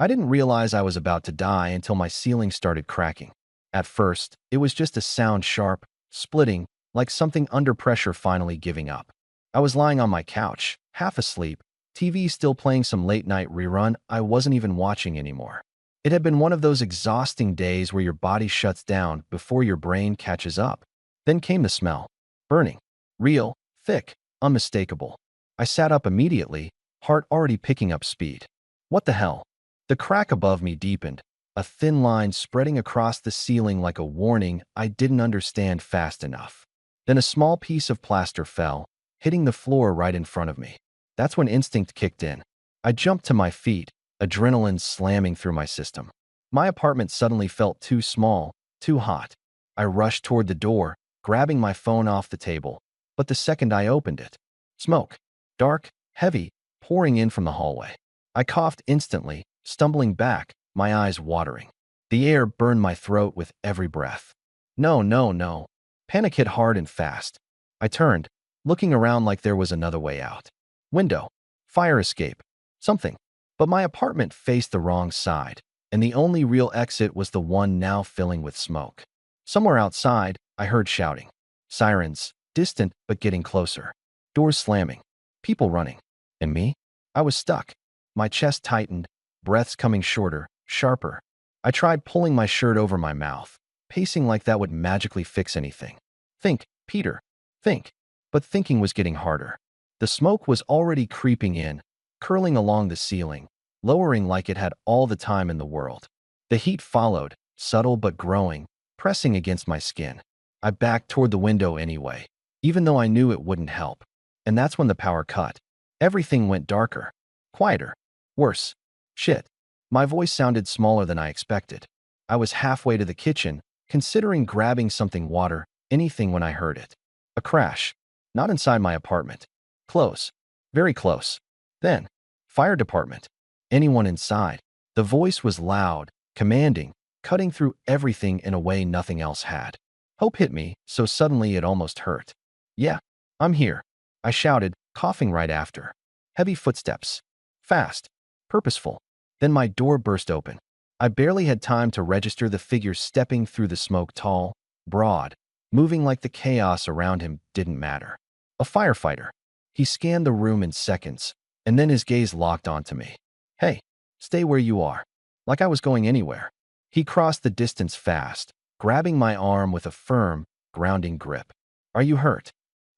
I didn't realize I was about to die until my ceiling started cracking. At first, it was just a sound sharp, splitting, like something under pressure finally giving up. I was lying on my couch, half asleep, TV still playing some late-night rerun I wasn't even watching anymore. It had been one of those exhausting days where your body shuts down before your brain catches up. Then came the smell. Burning. Real, thick, unmistakable. I sat up immediately, heart already picking up speed. What the hell? The crack above me deepened, a thin line spreading across the ceiling like a warning I didn't understand fast enough. Then a small piece of plaster fell, hitting the floor right in front of me. That's when instinct kicked in. I jumped to my feet, adrenaline slamming through my system. My apartment suddenly felt too small, too hot. I rushed toward the door, grabbing my phone off the table. But the second I opened it, smoke. Dark, heavy, pouring in from the hallway. I coughed instantly, stumbling back, my eyes watering. The air burned my throat with every breath. No, no, no. Panic hit hard and fast. I turned, looking around like there was another way out. Window. Fire escape. Something. But my apartment faced the wrong side, and the only real exit was the one now filling with smoke. Somewhere outside, I heard shouting. Sirens, distant but getting closer. Doors slamming. People running. And me? I was stuck. My chest tightened, breaths coming shorter, sharper. I tried pulling my shirt over my mouth, pacing like that would magically fix anything. Think, Peter. Think. But thinking was getting harder. The smoke was already creeping in, curling along the ceiling, lowering like it had all the time in the world. The heat followed, subtle but growing, pressing against my skin. I backed toward the window anyway, even though I knew it wouldn't help. And that's when the power cut. Everything went darker, quieter, worse. Shit. My voice sounded smaller than I expected. I was halfway to the kitchen, considering grabbing something water, anything when I heard it. A crash. Not inside my apartment. Close. Very close. Then, fire department. Anyone inside. The voice was loud, commanding, cutting through everything in a way nothing else had. Hope hit me, so suddenly it almost hurt. Yeah, I'm here. I shouted, coughing right after. Heavy footsteps. Fast. Purposeful. Then my door burst open. I barely had time to register the figure stepping through the smoke, tall, broad, moving like the chaos around him didn't matter. A firefighter. He scanned the room in seconds, and then his gaze locked onto me. Hey, stay where you are. Like I was going anywhere. He crossed the distance fast, grabbing my arm with a firm, grounding grip. Are you hurt?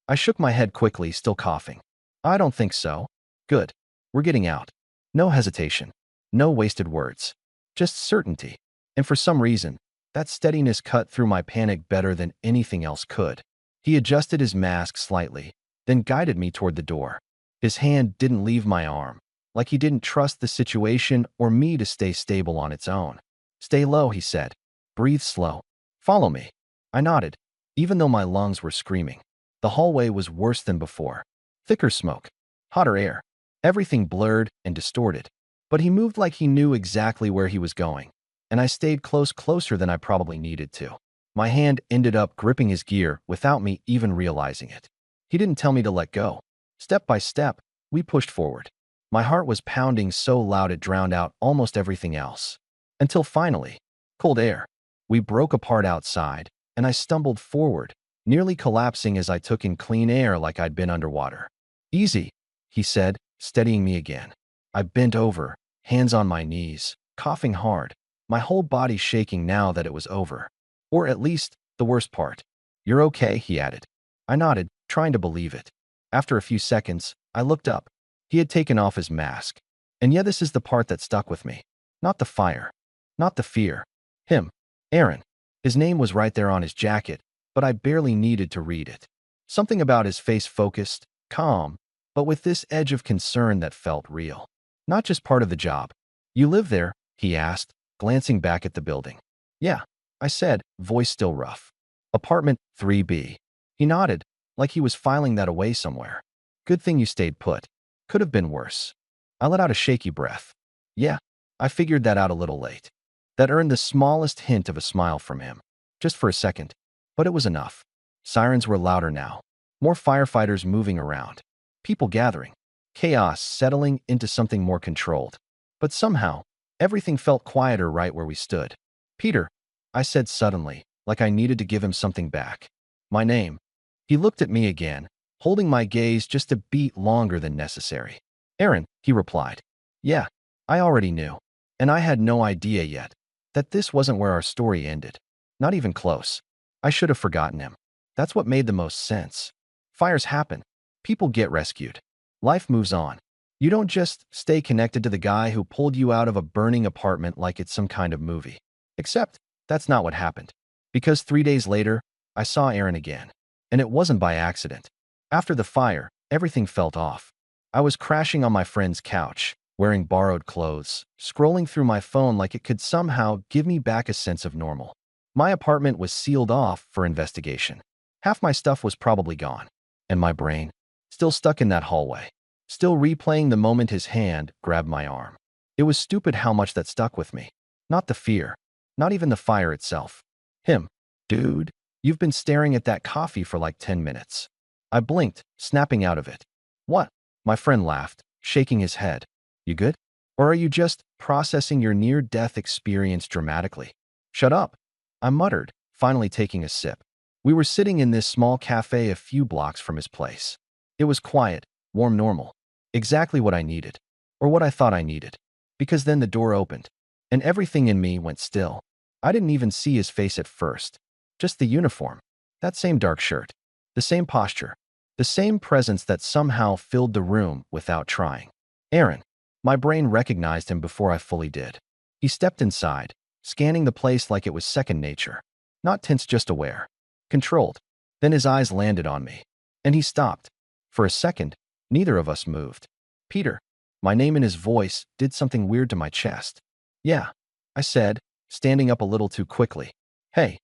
I shook my head quickly, still coughing. I don't think so. Good. We're getting out. No hesitation. No wasted words. Just certainty. And for some reason, that steadiness cut through my panic better than anything else could. He adjusted his mask slightly, then guided me toward the door. His hand didn't leave my arm, like he didn't trust the situation or me to stay stable on its own. Stay low, he said. Breathe slow. Follow me. I nodded, even though my lungs were screaming. The hallway was worse than before. Thicker smoke. Hotter air. Everything blurred and distorted. But he moved like he knew exactly where he was going, and I stayed closer than I probably needed to. My hand ended up gripping his gear without me even realizing it. He didn't tell me to let go. Step by step, we pushed forward. My heart was pounding so loud it drowned out almost everything else. Until finally, cold air. We broke apart outside, and I stumbled forward, nearly collapsing as I took in clean air like I'd been underwater. Easy, he said, steadying me again. I bent over, hands on my knees, coughing hard, my whole body shaking now that it was over. Or at least, the worst part. You're okay, he added. I nodded, trying to believe it. After a few seconds, I looked up. He had taken off his mask. And yeah, this is the part that stuck with me. Not the fire. Not the fear. Him. Aaron. His name was right there on his jacket, but I barely needed to read it. Something about his face focused, calm, but with this edge of concern that felt real. Not just part of the job. You live there? He asked, glancing back at the building. Yeah, I said, voice still rough. Apartment 3B. He nodded, like he was filing that away somewhere. Good thing you stayed put. Could have been worse. I let out a shaky breath. Yeah, I figured that out a little late. That earned the smallest hint of a smile from him. Just for a second. But it was enough. Sirens were louder now. More firefighters moving around. People gathering. Chaos settling into something more controlled. But somehow, Everything felt quieter right where we stood. Peter, I said suddenly, like I needed to give him something back. My name. He looked at me again, holding my gaze just a beat longer than necessary. Aaron, he replied. Yeah, I already knew. And I had no idea yet that this wasn't where our story ended. Not even close. I should have forgotten him. That's what made the most sense. Fires happen. People get rescued. Life moves on. You don't just stay connected to the guy who pulled you out of a burning apartment like it's some kind of movie. Except, that's not what happened. Because 3 days later, I saw Aaron again. And it wasn't by accident. After the fire, everything felt off. I was crashing on my friend's couch, wearing borrowed clothes, scrolling through my phone like it could somehow give me back a sense of normal. My apartment was sealed off for investigation. Half my stuff was probably gone. And my brain, still stuck in that hallway, still replaying the moment his hand grabbed my arm. It was stupid how much that stuck with me. Not the fear, not even the fire itself. Him. Dude, you've been staring at that coffee for like 10 minutes. I blinked, snapping out of it. What? My friend laughed, shaking his head. You good? Or are you just processing your near-death experience dramatically? Shut up, I muttered, finally taking a sip. We were sitting in this small cafe a few blocks from his place. It was quiet, warm, normal. Exactly what I needed. Or what I thought I needed. Because then the door opened, and everything in me went still. I didn't even see his face at first. Just the uniform. That same dark shirt. The same posture. The same presence that somehow filled the room without trying. Aaron. My brain recognized him before I fully did. He stepped inside, scanning the place like it was second nature. Not tense, just aware. Controlled. Then his eyes landed on me. And he stopped. For a second, neither of us moved. Peter. My name in his voice did something weird to my chest. Yeah, I said, standing up a little too quickly. Hey.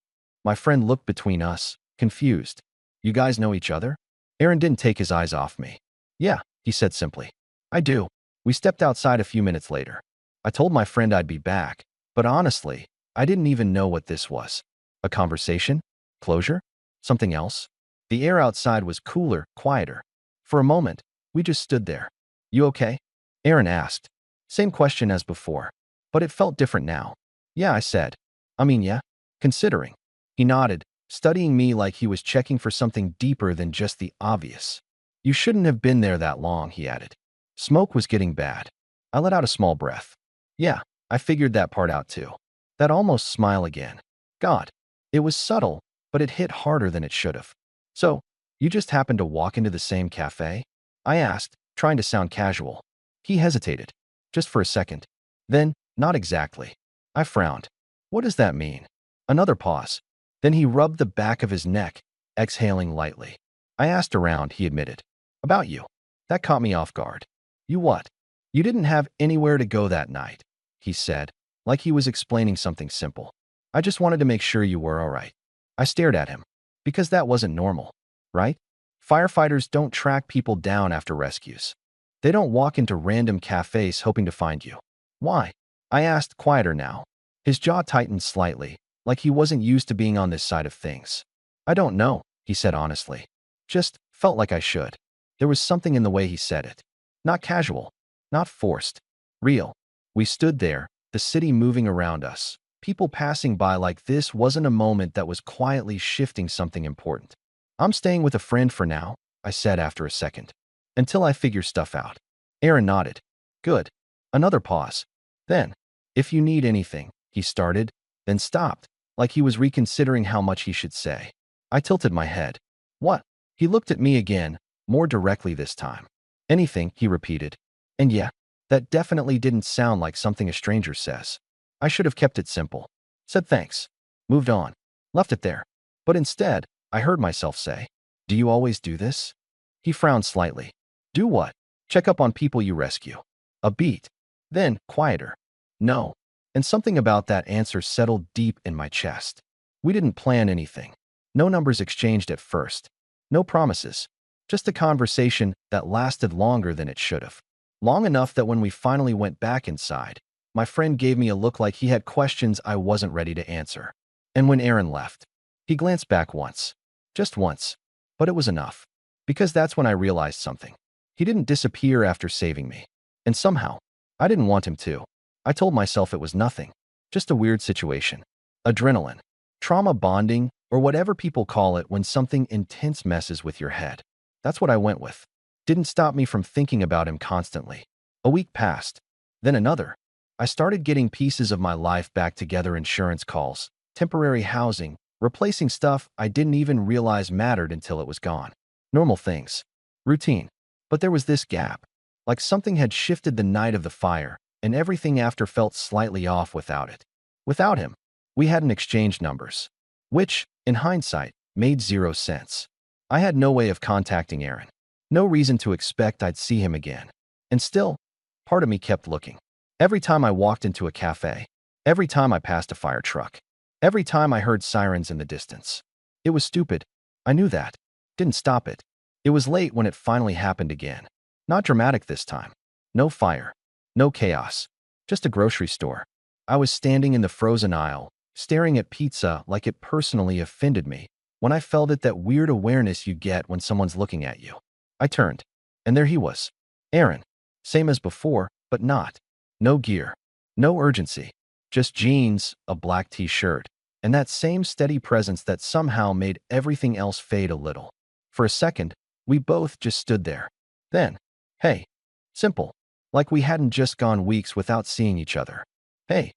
My friend looked between us, confused. You guys know each other? Aaron didn't take his eyes off me. Yeah, he said simply. I do. We stepped outside a few minutes later. I told my friend I'd be back, but honestly, I didn't even know what this was. A conversation? Closure? Something else? The air outside was cooler, quieter. For a moment, we just stood there. You okay? Aaron asked. Same question as before, but it felt different now. Yeah, I said. Yeah, considering. He nodded, studying me like he was checking for something deeper than just the obvious. You shouldn't have been there that long, he added. Smoke was getting bad. I let out a small breath. Yeah, I figured that part out too. That almost smile again. God, it was subtle, but it hit harder than it should have. So, you just happened to walk into the same cafe? I asked, trying to sound casual. He hesitated, just for a second. Then, not exactly. I frowned. What does that mean? Another pause. Then he rubbed the back of his neck, exhaling lightly. I asked around, he admitted. About you. That caught me off guard. You what? You didn't have anywhere to go that night, he said, like he was explaining something simple. I just wanted to make sure you were all right. I stared at him. Because that wasn't normal, right? Firefighters don't track people down after rescues. They don't walk into random cafes hoping to find you. Why? I asked, quieter now. His jaw tightened slightly, like he wasn't used to being on this side of things. I don't know, he said honestly. Just felt like I should. There was something in the way he said it. Not casual, not forced. Real. We stood there, the city moving around us. People passing by like this wasn't a moment that was quietly shifting something important. I'm staying with a friend for now, I said after a second. Until I figure stuff out. Aaron nodded. Good. Another pause. Then, if you need anything, he started, then stopped, like he was reconsidering how much he should say. I tilted my head. What? He looked at me again, more directly this time. Anything, he repeated. And yeah, that definitely didn't sound like something a stranger says. I should have kept it simple. Said thanks. Moved on. Left it there. But instead, I heard myself say, do you always do this? He frowned slightly. Do what? Check up on people you rescue. A beat. Then, quieter. No. And something about that answer settled deep in my chest. We didn't plan anything. No numbers exchanged at first. No promises. Just a conversation that lasted longer than it should have. Long enough that when we finally went back inside, my friend gave me a look like he had questions I wasn't ready to answer. And when Aaron left, he glanced back once. Just once. But it was enough. Because that's when I realized something. He didn't disappear after saving me. And somehow, I didn't want him to. I told myself it was nothing, just a weird situation. Adrenaline, trauma bonding, or whatever people call it when something intense messes with your head. That's what I went with. Didn't stop me from thinking about him constantly. A week passed, then another. I started getting pieces of my life back together: insurance calls, temporary housing, replacing stuff I didn't even realize mattered until it was gone. Normal things. Routine. But there was this gap. Like something had shifted the night of the fire, and everything after felt slightly off without it. Without him, we hadn't exchanged numbers, which, in hindsight, made zero sense. I had no way of contacting Aaron. No reason to expect I'd see him again. And still, part of me kept looking. Every time I walked into a cafe, every time I passed a fire truck, every time I heard sirens in the distance. It was stupid. I knew that. Didn't stop it. It was late when it finally happened again. Not dramatic this time. No fire. No chaos. Just a grocery store. I was standing in the frozen aisle, staring at pizza like it personally offended me, when I felt that weird awareness you get when someone's looking at you. I turned, and there he was. Aaron. Same as before, but not. No gear. No urgency. Just jeans, a black t-shirt, and that same steady presence that somehow made everything else fade a little. For a second, we both just stood there. Then, hey. Simple. Like we hadn't just gone weeks without seeing each other. Hey.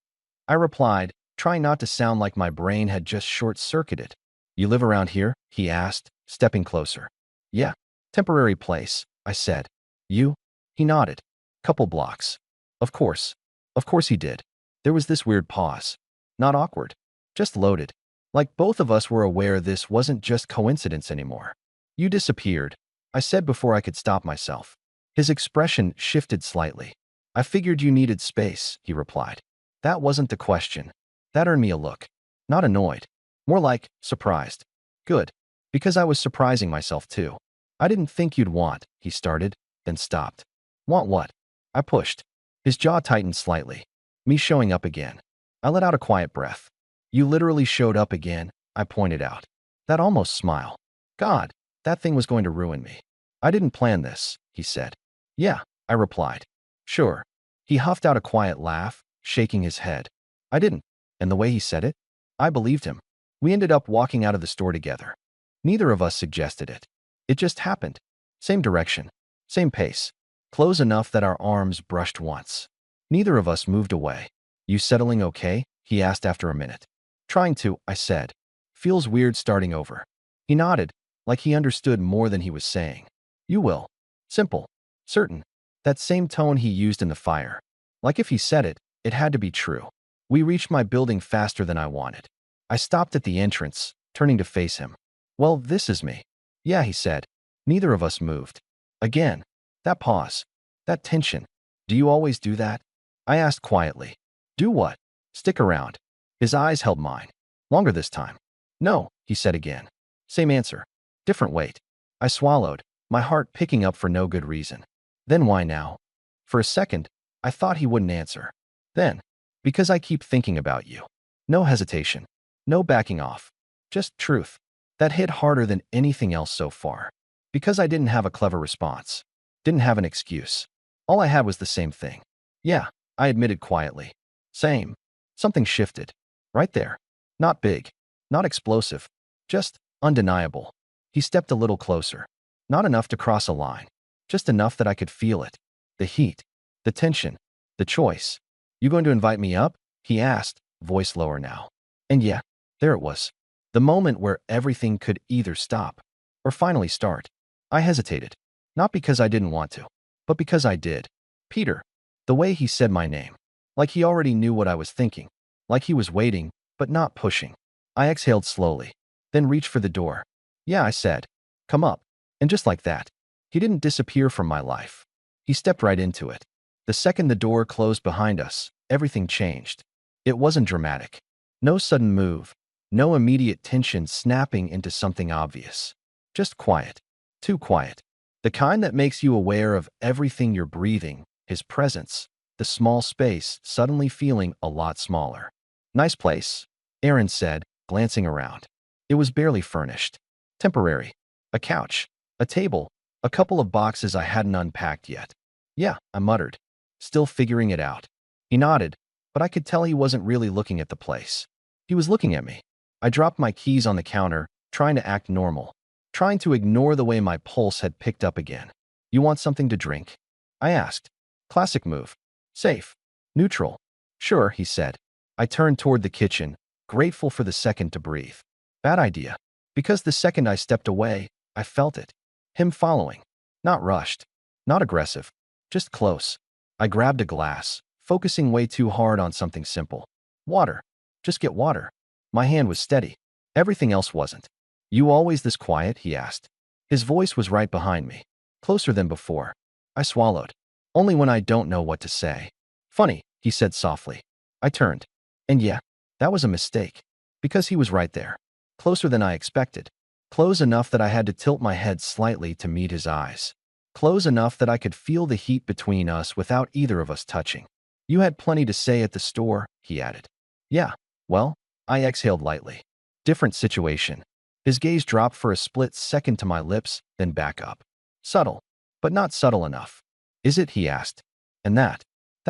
I replied, trying not to sound like my brain had just short-circuited. You live around here? He asked, stepping closer. Yeah. Temporary place, I said. You? He nodded. Couple blocks. Of course. Of course he did. There was this weird pause. Not awkward. Just loaded. Like both of us were aware this wasn't just coincidence anymore. You disappeared, I said before I could stop myself. His expression shifted slightly. I figured you needed space, he replied. That wasn't the question. That earned me a look. Not annoyed. More like surprised. Good. Because I was surprising myself too. I didn't think you'd want, he started, then stopped. Want what? I pushed. His jaw tightened slightly. Me showing up again. I let out a quiet breath. You literally showed up again, I pointed out. That almost smile. God, that thing was going to ruin me. I didn't plan this, he said. Yeah, I replied. Sure. He huffed out a quiet laugh, shaking his head. I didn't. And the way he said it, I believed him. We ended up walking out of the store together. Neither of us suggested it. It just happened. Same direction. Same pace. Close enough that our arms brushed once. Neither of us moved away. You settling okay? He asked after a minute. Trying to, I said. Feels weird starting over. He nodded, like he understood more than he was saying. You will. Simple. Certain. That same tone he used in the fire. Like if he said it, it had to be true. We reached my building faster than I wanted. I stopped at the entrance, turning to face him. Well, this is me. Yeah, he said. Neither of us moved. Again. That pause. That tension. Do you always do that? I asked quietly. Do what? Stick around. His eyes held mine. Longer this time. No, he said again. Same answer. Different weight. I swallowed, my heart picking up for no good reason. Then why now? For a second, I thought he wouldn't answer. Then, because I keep thinking about you. No hesitation. No backing off. Just truth. That hit harder than anything else so far. Because I didn't have a clever response. Didn't have an excuse. All I had was the same thing. Yeah, I admitted quietly. Same. Something shifted. Right there. Not big. Not explosive. Just undeniable. He stepped a little closer. Not enough to cross a line. Just enough that I could feel it. The heat. The tension. The choice. You going to invite me up? He asked, voice lower now. And yeah, there it was. The moment where everything could either stop or finally start. I hesitated. Not because I didn't want to, but because I did. Peter. The way he said my name. Like he already knew what I was thinking. Like he was waiting, but not pushing. I exhaled slowly, then reached for the door. Yeah, I said. Come up. And just like that, he didn't disappear from my life. He stepped right into it. The second the door closed behind us, everything changed. It wasn't dramatic. No sudden move. No immediate tension snapping into something obvious. Just quiet. Too quiet. The kind that makes you aware of everything you're breathing, his presence, the small space suddenly feeling a lot smaller. Nice place, Aaron said, glancing around. It was barely furnished. Temporary. A couch. A table. A couple of boxes I hadn't unpacked yet. Yeah, I muttered. Still figuring it out. He nodded, but I could tell he wasn't really looking at the place. He was looking at me. I dropped my keys on the counter, trying to act normal, trying to ignore the way my pulse had picked up again. You want something to drink? I asked. Classic move. Safe. Neutral. Sure, he said. I turned toward the kitchen, grateful for the second to breathe. Bad idea. Because the second I stepped away, I felt it. Him following. Not rushed. Not aggressive. Just close. I grabbed a glass, focusing way too hard on something simple. Water. Just get water. My hand was steady. Everything else wasn't. You always this quiet? He asked. His voice was right behind me. Closer than before. I swallowed. Only when I don't know what to say. Funny, he said softly. I turned. And yeah, that was a mistake. Because he was right there. Closer than I expected. Close enough that I had to tilt my head slightly to meet his eyes. Close enough that I could feel the heat between us without either of us touching. You had plenty to say at the store, he added. Yeah, well, I exhaled lightly. Different situation. His gaze dropped for a split second to my lips, then back up. Subtle, but not subtle enough. Is it? He asked. And that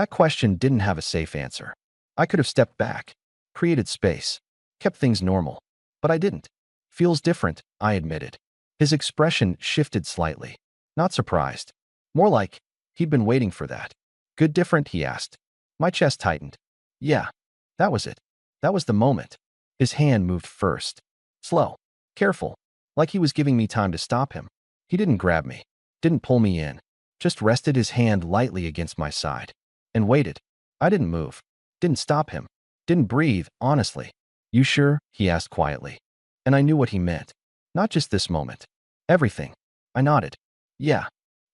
question didn't have a safe answer. I could have stepped back, created space, kept things normal, but I didn't. Feels different, I admitted. His expression shifted slightly. Not surprised. More like he'd been waiting for that. Good different? He asked. My chest tightened. Yeah, that was it. That was the moment. His hand moved first. Slow. Careful. Like he was giving me time to stop him. He didn't grab me. Didn't pull me in. Just rested his hand lightly against my side. And waited. I didn't move. Didn't stop him. Didn't breathe, honestly. You sure? He asked quietly. And I knew what he meant. Not just this moment. Everything. I nodded. Yeah.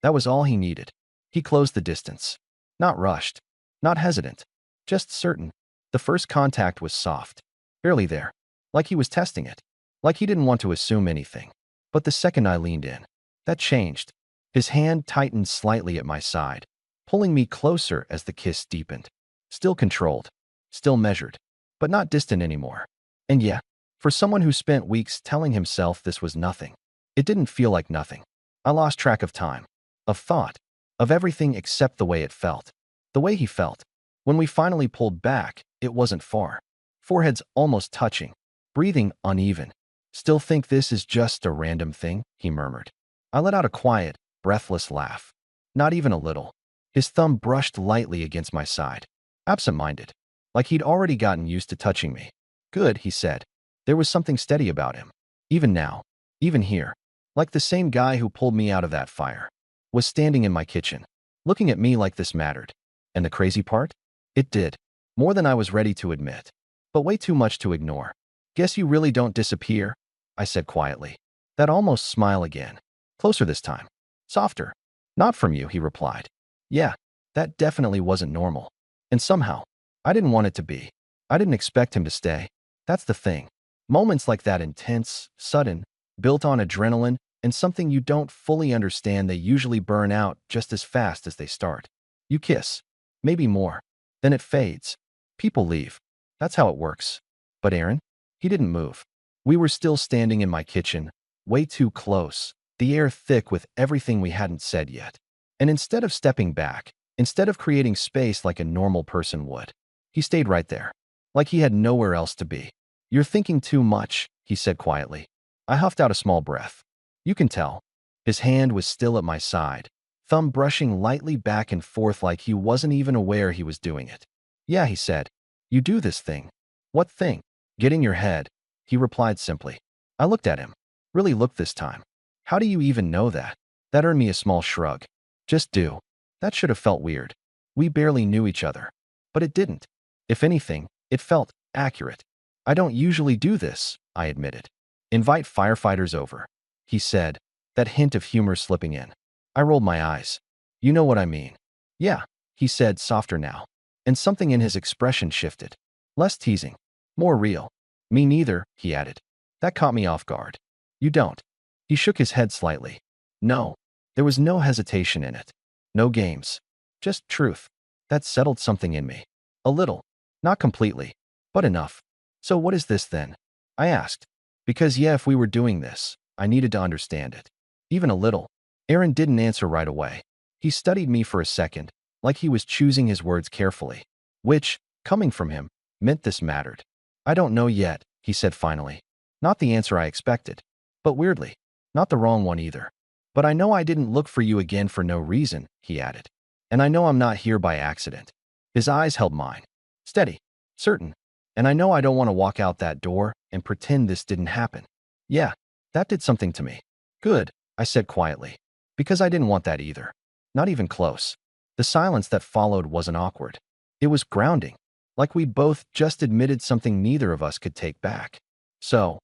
That was all he needed. He closed the distance. Not rushed. Not hesitant. Just certain. The first contact was soft. Barely there. Like he was testing it. Like he didn't want to assume anything. But the second I leaned in, that changed. His hand tightened slightly at my side, pulling me closer as the kiss deepened. Still controlled. Still measured. But not distant anymore. And yeah, for someone who spent weeks telling himself this was nothing, it didn't feel like nothing. I lost track of time. Of thought. Of everything except the way it felt. The way he felt. When we finally pulled back, it wasn't far. Foreheads almost touching. Breathing uneven. Still think this is just a random thing? He murmured. I let out a quiet, breathless laugh. Not even a little. His thumb brushed lightly against my side. Absent-minded. Like he'd already gotten used to touching me. Good, he said. There was something steady about him. Even now. Even here. Like the same guy who pulled me out of that fire. Was standing in my kitchen. Looking at me like this mattered. And the crazy part? It did. More than I was ready to admit. But way too much to ignore. Guess you really don't disappear? I said quietly. That almost smile again. Closer this time. Softer. Not from you, he replied. Yeah, that definitely wasn't normal. And somehow, I didn't want it to be. I didn't expect him to stay. That's the thing. Moments like that intense, sudden, built on adrenaline, and something you don't fully understand, they usually burn out just as fast as they start. You kiss. Maybe more. Then it fades. People leave. That's how it works. But Aaron? He didn't move. We were still standing in my kitchen, way too close, the air thick with everything we hadn't said yet. And instead of stepping back, instead of creating space like a normal person would, he stayed right there, like he had nowhere else to be. You're thinking too much, he said quietly. I huffed out a small breath. You can tell. His hand was still at my side, thumb brushing lightly back and forth like he wasn't even aware he was doing it. Yeah, he said. You do this thing. What thing? Get in your head, he replied simply. I looked at him. Really looked this time. How do you even know that? That earned me a small shrug. Just do. That should have felt weird. We barely knew each other. But it didn't. If anything, it felt accurate. I don't usually do this, I admitted. Invite firefighters over, he said, that hint of humor slipping in. I rolled my eyes. You know what I mean. Yeah, he said, softer now. And something in his expression shifted. Less teasing. More real. Me neither, he added. That caught me off guard. You don't. He shook his head slightly. No. There was no hesitation in it. No games. Just truth. That settled something in me. A little. Not completely. But enough. So what is this then? I asked. Because yeah, if we were doing this, I needed to understand it. Even a little. Aaron didn't answer right away. He studied me for a second, like he was choosing his words carefully. which, coming from him, meant this mattered. I don't know yet, he said finally. Not the answer I expected. But weirdly, not the wrong one either. But I know I didn't look for you again for no reason, he added. And I know I'm not here by accident. His eyes held mine. Steady. Certain. And I know I don't want to walk out that door and pretend this didn't happen. Yeah, that did something to me. Good, I said quietly. Because I didn't want that either. Not even close. The silence that followed wasn't awkward. It was grounding. Like we'd both just admitted something neither of us could take back. So,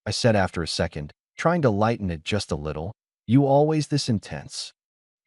I said after a second, trying to lighten it just a little, you always this intense.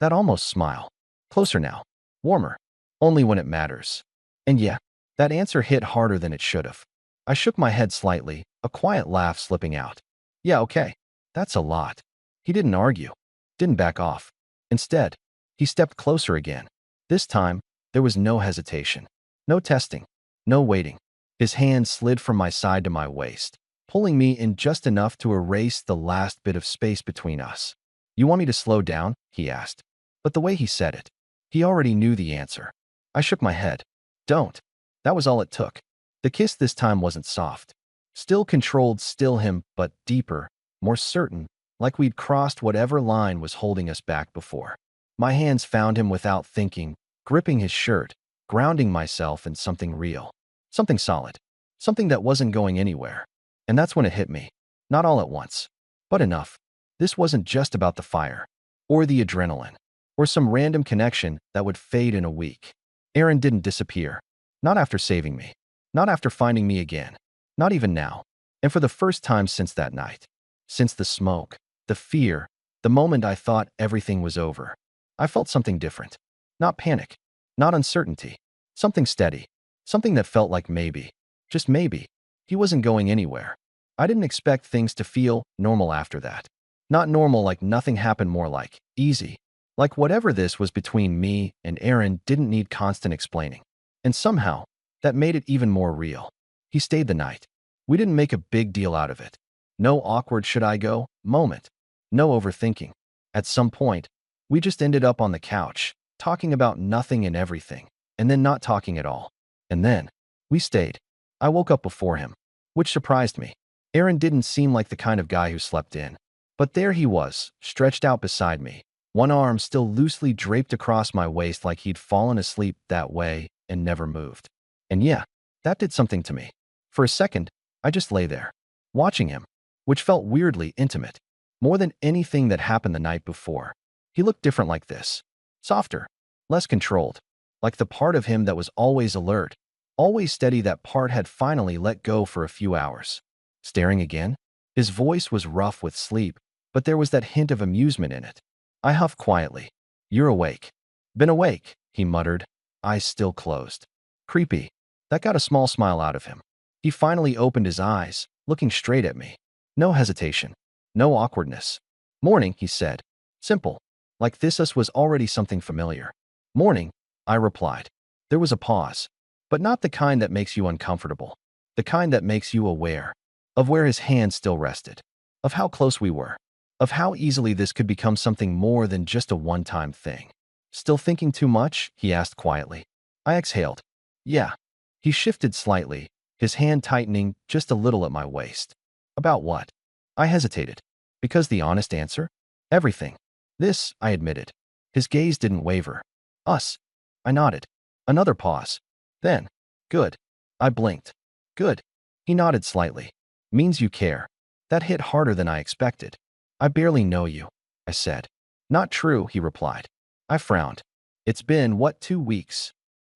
That almost smile. Closer now. Warmer. Only when it matters. And yeah, that answer hit harder than it should have. I shook my head slightly, a quiet laugh slipping out. Yeah, okay. That's a lot. He didn't argue. Didn't back off. Instead, he stepped closer again. This time, there was no hesitation. No testing. No waiting. His hand slid from my side to my waist, pulling me in just enough to erase the last bit of space between us. You want me to slow down? He asked. But the way he said it, he already knew the answer. I shook my head. Don't. That was all it took. The kiss this time wasn't soft. Still controlled, still him, but deeper, more certain, like we'd crossed whatever line was holding us back before. My hands found him without thinking, gripping his shirt, grounding myself in something real. Something solid. Something that wasn't going anywhere. And that's when it hit me. Not all at once. But enough. This wasn't just about the fire. Or the adrenaline. Or some random connection that would fade in a week. Aaron didn't disappear. Not after saving me. Not after finding me again. Not even now. And for the first time since that night. Since the smoke. The fear. The moment I thought everything was over. I felt something different. Not panic. Not uncertainty. Something steady. Something that felt like maybe. Just maybe. He wasn't going anywhere. I didn't expect things to feel normal after that. Not normal like nothing happened, more like easy. Like whatever this was between me and Aaron didn't need constant explaining. And somehow, that made it even more real. He stayed the night. We didn't make a big deal out of it. No awkward should I go moment. No overthinking. At some point, we just ended up on the couch, talking about nothing and everything, and then not talking at all. And then, we stayed. I woke up before him, which surprised me. Aaron didn't seem like the kind of guy who slept in. But there he was, stretched out beside me, one arm still loosely draped across my waist like he'd fallen asleep that way and never moved. And yeah, that did something to me. For a second, I just lay there, watching him, which felt weirdly intimate. More than anything that happened the night before. He looked different like this. Softer, less controlled. Like the part of him that was always alert, always steady. That part had finally let go for a few hours. Staring again? His voice was rough with sleep, but there was that hint of amusement in it. I huffed quietly. You're awake. Been awake, he muttered, eyes still closed. Creepy. That got a small smile out of him. He finally opened his eyes, looking straight at me. No hesitation. No awkwardness. Morning, he said. Simple. Like this us was already something familiar. Morning, I replied. There was a pause. But not the kind that makes you uncomfortable. The kind that makes you aware. Of where his hand still rested. Of how close we were. Of how easily this could become something more than just a one-time thing. Still thinking too much? He asked quietly. I exhaled. Yeah. He shifted slightly, his hand tightening just a little at my waist. About what? I hesitated. Because the honest answer? Everything. This, I admitted. His gaze didn't waver. Us. I nodded. Another pause. Then. Good. I blinked. Good. He nodded slightly. Means you care. That hit harder than I expected. I barely know you, I said. Not true, he replied. I frowned. It's been, what, 2 weeks?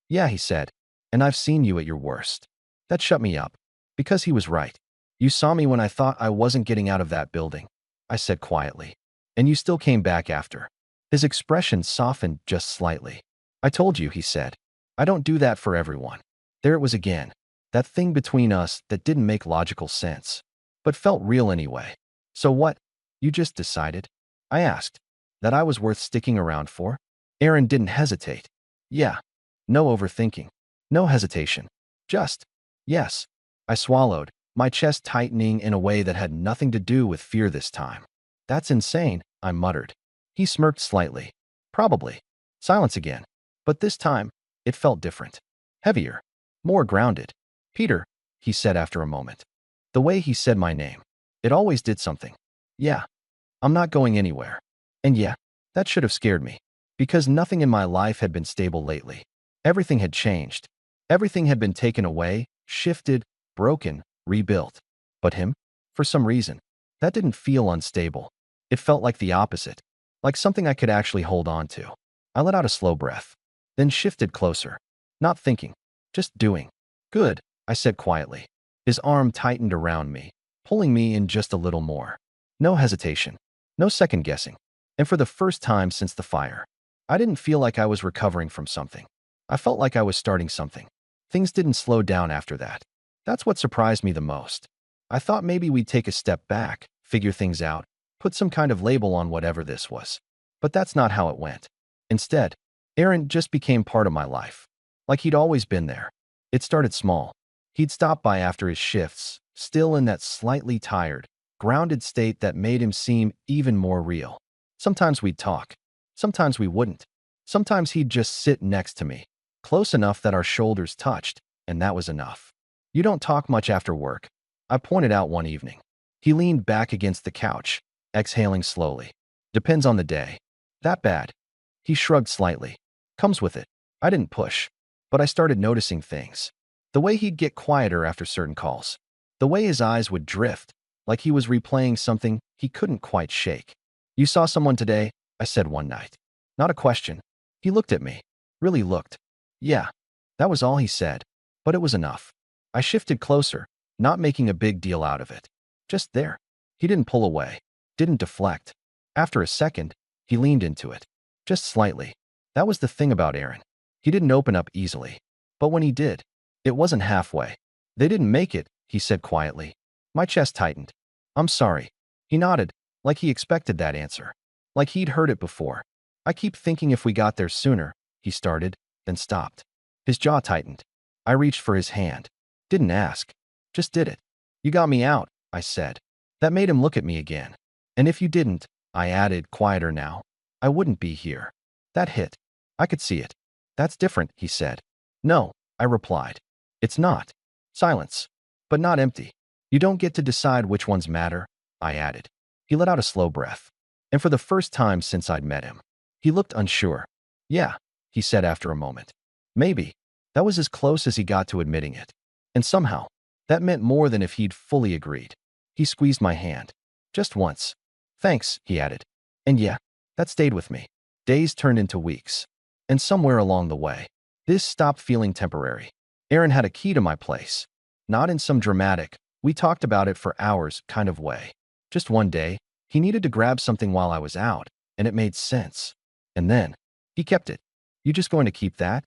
Yeah, he said. And I've seen you at your worst. That shut me up. Because he was right. You saw me when I thought I wasn't getting out of that building, I said quietly. And you still came back after. His expression softened just slightly. I told you, he said. I don't do that for everyone. There it was again. That thing between us that didn't make logical sense. But felt real anyway. So what? You just decided? I asked. That I was worth sticking around for? Aaron didn't hesitate. Yeah. No overthinking. No hesitation. Just. Yes. I swallowed, my chest tightening in a way that had nothing to do with fear this time. That's insane, I muttered. He smirked slightly. Probably. Silence again. But this time, it felt different. heavier, more grounded. Peter, he said after a moment. The way he said my name, it always did something. Yeah, I'm not going anywhere. And yeah, that should have scared me, because nothing in my life had been stable lately. Everything had changed. Everything had been taken away, shifted, broken, rebuilt. But him? For some reason, that didn't feel unstable. It felt like the opposite, like something I could actually hold on to. I let out a slow breath, then shifted closer, not thinking, just doing. Good, I said quietly. His arm tightened around me, pulling me in just a little more. No hesitation, no second guessing. And for the first time since the fire, I didn't feel like I was recovering from something. I felt like I was starting something. Things didn't slow down after that. That's what surprised me the most. I thought maybe we'd take a step back, figure things out, put some kind of label on whatever this was. But that's not how it went. Instead, Aaron just became part of my life. Like he'd always been there. It started small. He'd stop by after his shifts, still in that slightly tired, grounded state that made him seem even more real. Sometimes we'd talk. Sometimes we wouldn't. Sometimes he'd just sit next to me, close enough that our shoulders touched, and that was enough. You don't talk much after work, I pointed out one evening. He leaned back against the couch, exhaling slowly. Depends on the day. That bad? He shrugged slightly. Comes with it. I didn't push, but I started noticing things. The way he'd get quieter after certain calls. The way his eyes would drift, like he was replaying something he couldn't quite shake. You saw someone today? I said one night. Not a question. He looked at me. Really looked. Yeah. That was all he said. But it was enough. I shifted closer, not making a big deal out of it. Just there. He didn't pull away. Didn't deflect. After a second, he leaned into it. Just slightly. That was the thing about Aaron. He didn't open up easily. But when he did, it wasn't halfway. They didn't make it, he said quietly. My chest tightened. I'm sorry. He nodded, like he expected that answer. Like he'd heard it before. I keep thinking if we got there sooner, he started, then stopped. His jaw tightened. I reached for his hand. Didn't ask. Just did it. You got me out, I said. That made him look at me again. And if you didn't, I added, quieter now, I wouldn't be here. That hit. I could see it. That's different, he said. No, I replied. It's not. Silence. But not empty. You don't get to decide which ones matter, I added. He let out a slow breath. And for the first time since I'd met him, he looked unsure. Yeah, he said after a moment. Maybe. That was as close as he got to admitting it. And somehow, that meant more than if he'd fully agreed. He squeezed my hand. Just once. Thanks, he added. And yeah, that stayed with me. Days turned into weeks. And somewhere along the way, this stopped feeling temporary. Aaron had a key to my place. Not in some dramatic, we talked about it for hours kind of way. Just one day, he needed to grab something while I was out, and it made sense. And then, he kept it. You just going to keep that?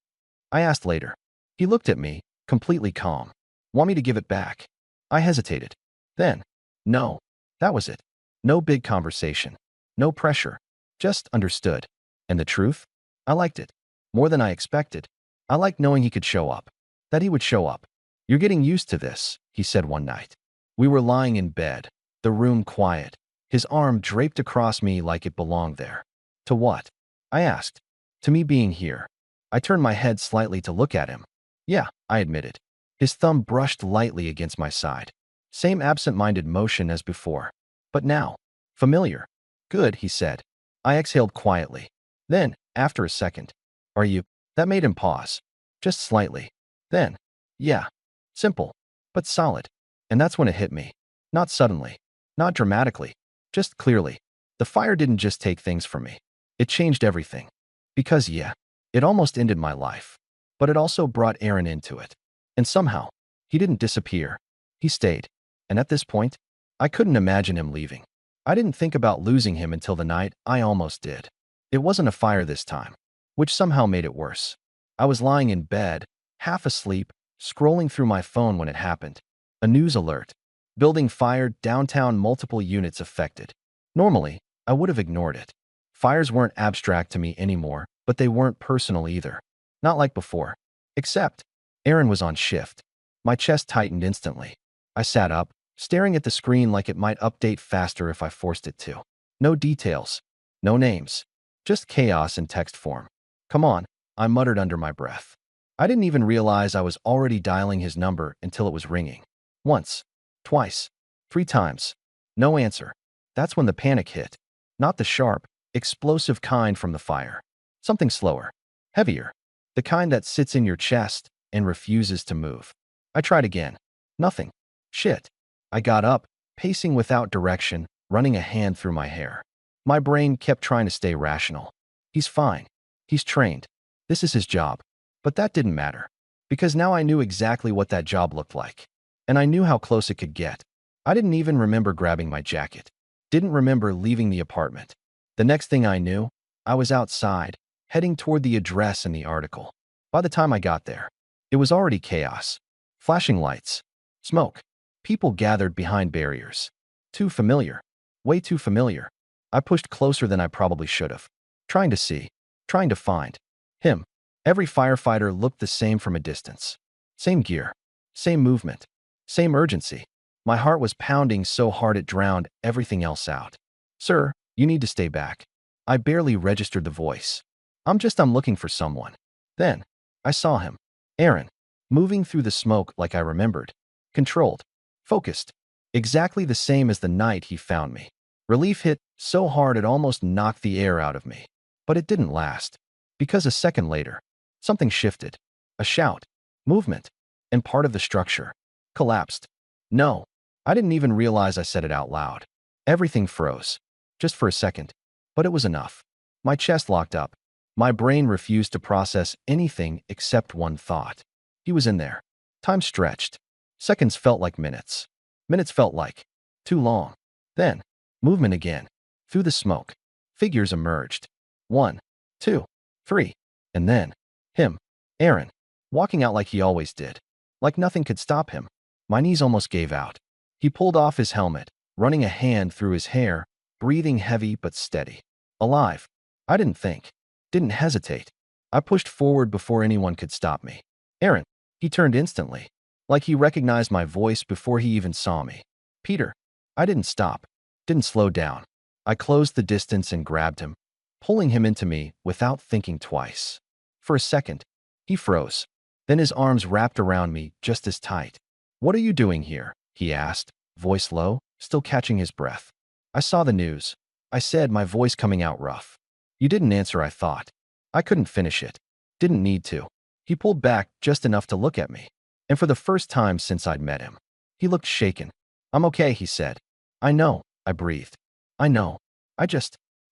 I asked later. He looked at me, completely calm. Want me to give it back? I hesitated. Then, no. That was it. No big conversation. No pressure. Just understood. And the truth? I liked it. More than I expected. I liked knowing he could show up. That he would show up. You're getting used to this, he said one night. We were lying in bed, the room quiet, his arm draped across me like it belonged there. To what? I asked. To me being here. I turned my head slightly to look at him. Yeah, I admitted. His thumb brushed lightly against my side. Same absent-minded motion as before. But now, familiar. Good, he said. I exhaled quietly. Then, after a second, are you? That made him pause. Just slightly. Then, yeah. Simple, but solid. And that's when it hit me. Not suddenly. Not dramatically. Just clearly. The fire didn't just take things from me. It changed everything. Because yeah, it almost ended my life. But it also brought Aaron into it. And somehow, he didn't disappear. He stayed. And at this point, I couldn't imagine him leaving. I didn't think about losing him until the night I almost did. It wasn't a fire this time, which somehow made it worse. I was lying in bed, half asleep, scrolling through my phone when it happened. A news alert. Building fired, downtown, multiple units affected. Normally, I would have ignored it. Fires weren't abstract to me anymore, but they weren't personal either. Not like before. Except, Aaron was on shift. My chest tightened instantly. I sat up, staring at the screen like it might update faster if I forced it to. No details. No names. Just chaos in text form. Come on, I muttered under my breath. I didn't even realize I was already dialing his number until it was ringing. Once, twice, 3 times. No answer. That's when the panic hit. Not the sharp, explosive kind from the fire. Something slower, heavier. The kind that sits in your chest and refuses to move. I tried again. Nothing. Shit. I got up, pacing without direction, running a hand through my hair. My brain kept trying to stay rational. He's fine. He's trained. This is his job. But that didn't matter. Because now I knew exactly what that job looked like. And I knew how close it could get. I didn't even remember grabbing my jacket. Didn't remember leaving the apartment. The next thing I knew, I was outside, heading toward the address in the article. By the time I got there, it was already chaos. Flashing lights. Smoke. People gathered behind barriers. Too familiar. Way too familiar. I pushed closer than I probably should have. Trying to see. Trying to find. Him. Every firefighter looked the same from a distance. Same gear. Same movement. Same urgency. My heart was pounding so hard it drowned everything else out. Sir, you need to stay back. I barely registered the voice. I'm looking for someone. Then, I saw him. Aaron. Moving through the smoke like I remembered. Controlled. Focused. Exactly the same as the night he found me. Relief hit so hard it almost knocked the air out of me. But it didn't last. Because a second later, something shifted. A shout. Movement. And part of the structure collapsed. No. I didn't even realize I said it out loud. Everything froze. Just for a second. But it was enough. My chest locked up. My brain refused to process anything except one thought. He was in there. Time stretched. Seconds felt like minutes. Minutes felt like too long. Then, movement again. Through the smoke, figures emerged. 1, 2, 3. And then, him. Aaron. Walking out like he always did. Like nothing could stop him. My knees almost gave out. He pulled off his helmet, running a hand through his hair, breathing heavy but steady. Alive. I didn't think. Didn't hesitate. I pushed forward before anyone could stop me. Aaron. He turned instantly. Like he recognized my voice before he even saw me. Peter. I didn't stop. Didn't slow down. I closed the distance and grabbed him, pulling him into me without thinking twice. For a second, he froze. Then his arms wrapped around me just as tight. What are you doing here? He asked, voice low, still catching his breath. I saw the news. I said, my voice coming out rough. You didn't answer, I thought. I couldn't finish it. Didn't need to. He pulled back just enough to look at me. And for the first time since I'd met him, he looked shaken. I'm okay, he said. I know, I breathed. I know.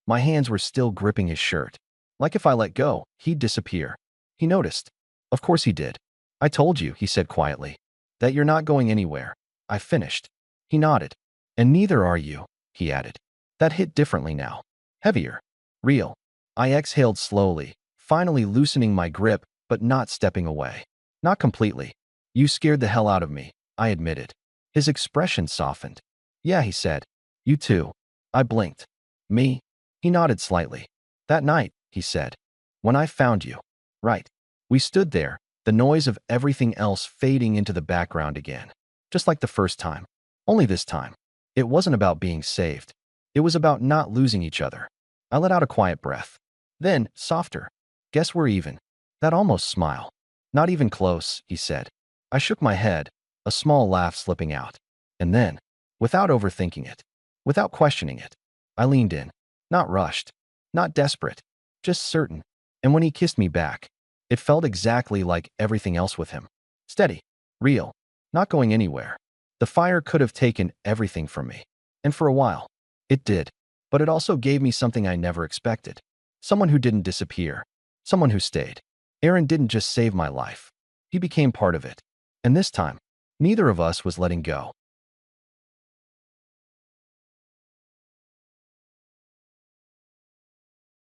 My hands were still gripping his shirt. Like if I let go, he'd disappear. He noticed. Of course he did. I told you, he said quietly, that you're not going anywhere. I finished. He nodded. And neither are you, he added. That hit differently now. Heavier. Real. I exhaled slowly, finally loosening my grip, but not stepping away. Not completely. You scared the hell out of me, I admitted. His expression softened. Yeah, he said. You too. I blinked. Me? He nodded slightly. That night, he said. When I found you. Right. We stood there, the noise of everything else fading into the background again. Just like the first time. Only this time. It wasn't about being saved. It was about not losing each other. I let out a quiet breath. Then, softer. Guess we're even. That almost smile. Not even close, he said. I shook my head, a small laugh slipping out. And then, without overthinking it, without questioning it, I leaned in. Not rushed. Not desperate. Just certain. And when he kissed me back, it felt exactly like everything else with him. Steady. Real. Not going anywhere. The fire could have taken everything from me. And for a while, it did. But it also gave me something I never expected. Someone who didn't disappear. Someone who stayed. Aaron didn't just save my life. He became part of it. And this time, neither of us was letting go.